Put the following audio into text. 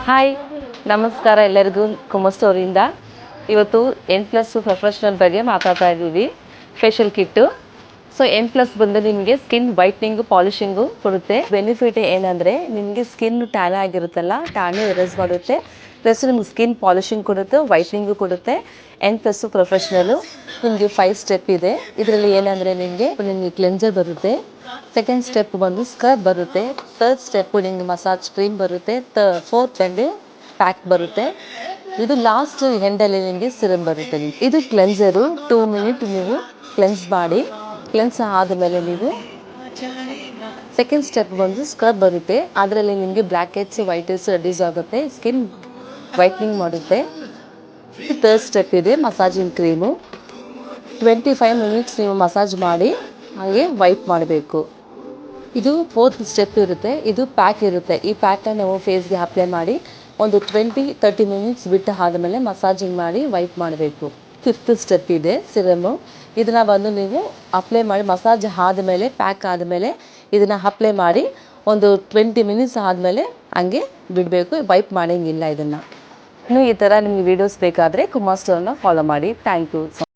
Hi ನಮಸ್ಕಾರ ಎಲ್ಲರಿಗೂ ಕುಮಾರ್ ಸ್ಟೋರಿಯಿಂದ ಇವತ್ತು N+ ಪ್ರೊಫೆಷನಲ್ ಬಗ್ಗೆ ಮಾತಾಡ್ತಾ ಇದ್ದೀವಿ. ಫೇಶಿಯಲ್ ಕಿಟ್ಟು. ಸೊ N+ ಬಂದು ನಿಮಗೆ ಸ್ಕಿನ್ ವೈಟ್ನಿಂಗು ಪಾಲಿಶಿಂಗು ಕೊಡುತ್ತೆ. ಬೆನಿಫಿಟ್ ಏನಂದರೆ ನಿಮಗೆ ಸ್ಕಿನ್ ಟ್ಯಾನ್ ಆಗಿರುತ್ತಲ್ಲ, ಟ್ಯಾನು ಎರೇಸ್ ಮಾಡುತ್ತೆ. ಪ್ಲಸ್ ನಿಮ್ಗೆ ಸ್ಕಿನ್ ಪಾಲಿಶಿಂಗ್ ಕೊಡುತ್ತೆ, ವೈಟ್ನಿಂಗು ಕೊಡುತ್ತೆ. N+ ಪ್ರೊಫೆಷ್ನಲು ನಿಮಗೆ 5 ಸ್ಟೆಪ್ ಇದೆ. ಇದರಲ್ಲಿ ಏನಂದರೆ ನಿಮಗೆ ಕ್ಲೆನ್ಸರ್ ಬರುತ್ತೆ. ಸೆಕೆಂಡ್ ಸ್ಟೆಪ್ ಬಂದು ಸ್ಕ್ರಬ್ ಬರುತ್ತೆ. ಥರ್ಡ್ ಸ್ಟೆಪ್ ನಿಮಗೆ ಮಸಾಜ್ ಕ್ರೀಮ್ ಬರುತ್ತೆ. ಫೋರ್ತ್ ಎಂಡ್ ಪ್ಯಾಕ್ ಬರುತ್ತೆ. ಇದು ಲಾಸ್ಟ್ ಎಂಡಲ್ಲಿ ನಿಮಗೆ ಸಿರಮ್ ಬರುತ್ತೆ. ಇದು ಕ್ಲೆನ್ಸರು 2 ಮಿನಿಟ್ ನೀವು ಕ್ಲೆನ್ಸ್ ಮಾಡಿ. ಕ್ಲೆನ್ಸ್ ಆದಮೇಲೆ ನೀವು ಸೆಕೆಂಡ್ ಸ್ಟೆಪ್ ಬಂದು ಸ್ಕ್ರಬ್ ಬರುತ್ತೆ. ಅದರಲ್ಲಿ ನಿಮಗೆ black heads, white heads reduce ಆಗುತ್ತೆ, ಸ್ಕಿನ್ ವೈಟ್ನಿಂಗ್ ಮಾಡುತ್ತೆ. ಥರ್ಡ್ ಸ್ಟೆಪ್ ಇದೆ ಮಸಾಜಿಂಗ್ ಕ್ರೀಮು. 25 ಮಿನಿಟ್ಸ್ ನೀವು ಮಸಾಜ್ ಮಾಡಿ ಹಾಗೆ ವೈಪ್ ಮಾಡಬೇಕು. ಇದು ಫೋರ್ತ್ ಸ್ಟೆಪ್ ಇರುತ್ತೆ. ಇದು ಪ್ಯಾಕ್ ಇರುತ್ತೆ. ಈ ಪ್ಯಾಕ್ನ ನಾವು ಫೇಸ್ಗೆ ಅಪ್ಲೈ ಮಾಡಿ ಒಂದು 20-30 ಮಿನಿಟ್ಸ್ ಬಿಟ್ಟು ಆದಮೇಲೆ ಮಸಾಜಿಂಗ್ ಮಾಡಿ ವೈಪ್ ಮಾಡಬೇಕು. ಫಿಫ್ತ್ ಸ್ಟೆಪ್ ಇದೆ ಸಿರಮು. ಇದನ್ನು ಬಂದು ನೀವು ಅಪ್ಲೈ ಮಾಡಿ ಮಸಾಜ್ ಆದಮೇಲೆ, ಪ್ಯಾಕ್ ಆದಮೇಲೆ ಇದನ್ನು ಅಪ್ಲೈ ಮಾಡಿ ಒಂದು 20 ಮಿನಿಟ್ಸ್ ಆದಮೇಲೆ ಹಂಗೆ ಬಿಡಬೇಕು. ವೈಪ್ ಮಾಡೋಂಗಿಲ್ಲ ಇದನ್ನು. ಇನ್ನು ಈ ಥರ ನಿಮಗೆ ವೀಡಿಯೋಸ್ ಬೇಕಾದರೆ ಕುಮಾರ್ ಸ್ಟೋರ್ನ ಫಾಲೋ ಮಾಡಿ. Thank you.